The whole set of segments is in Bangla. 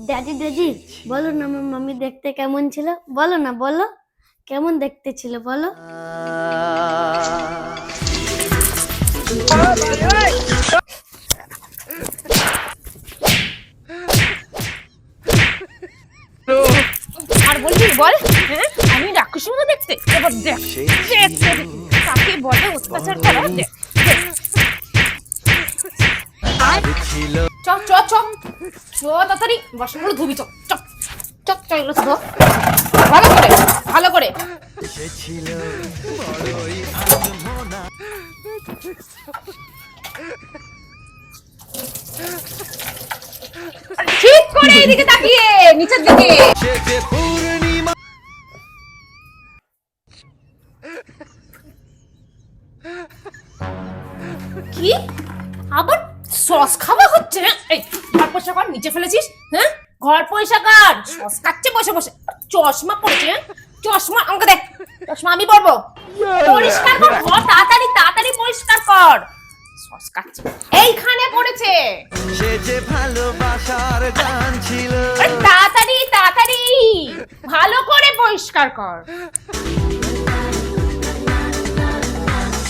ড্যাডি ড্যাডি বলো না আমার মাম্মি দেখতে কেমন ছিল, বলো না, বলো কেমন দেখতে ছিল বলো। আর বলবি বল, হ্যাঁ আমি রাক্ষসীর মতো দেখতে? এবার দেখ কাকে বলে অত্যাচার করা। দেখ চ চ চ চ তাড়াতাড়ি বাসনগুলো ধুবি। চ চ চ চ এগুলো তো ধো ভালো করে ভালো করে। ঠিক করে এদিকে তাকিয়ে নিচের দিকে। কি আবার সস খাওয়া হচ্ছে? এই ঘর পয়সা কর, নিচে ফেলেছিস। হ্যাঁ ঘর পয়সা কর, সস খাচ্ছে বসে বসে। চশমা পড়েছে, চশমা আমাকে দেখ। চশমা আমি পরবো? পরিষ্কার কর ঘর, তাড়াতাড়ি তাড়াতাড়ি পরিষ্কার কর। সস খাচ্ছে এইখানে পড়েছে। সে যে ভালোবাসার গান ছিল। তাড়াতাড়ি তাড়াতাড়ি ভালো করে পরিষ্কার কর।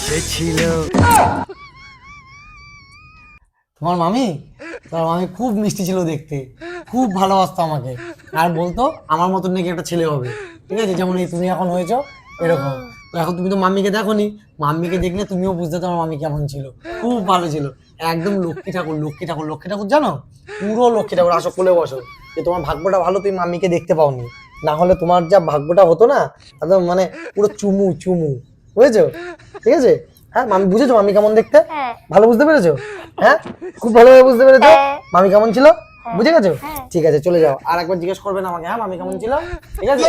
সে ছিল তোমার মামি খুব মিষ্টি ছিল দেখতে, খুব ভালোবাসতো আমাকে, আর বলতো আমার মতন নাকি একটা ছেলে হবে। ঠিক আছে, যেমন এই তুমি এখন হয়েছো এরকম। তো এখন তুমি তো মাম্মিকে দেখোনি, মাম্মিকে দেখলে তুমিও বুঝতে তোমার মামি কেমন ছিল। খুব ভালো ছিল, একদম লক্ষ্মী ঠাকুর। লক্ষ্মী ঠাকুর, লক্ষ্মী ঠাকুর জানো, পুরো লক্ষ্মী ঠাকুর। আসো কোলে বসো। যে তোমার ভাগ্যটা ভালো, তুমি মাম্মিকে দেখতে পাওনি, না হলে তোমার যা ভাগ্যটা হতো না, একদম মানে পুরো চুমু চুমু। বুঝেছো? ঠিক আছে। হ্যাঁ মামি, বুঝেছো মামি কেমন দেখতে? ভালো বুঝতে পেরেছো? হ্যাঁ খুব ভালোভাবে বুঝতে পেরেছো মামি কেমন ছিল? বুঝে গেছো? ঠিক আছে, চলে যাও। আর একবার জিজ্ঞেস করবেন আমাকে, হ্যাঁ মামি কেমন ছিল? ঠিক আছে।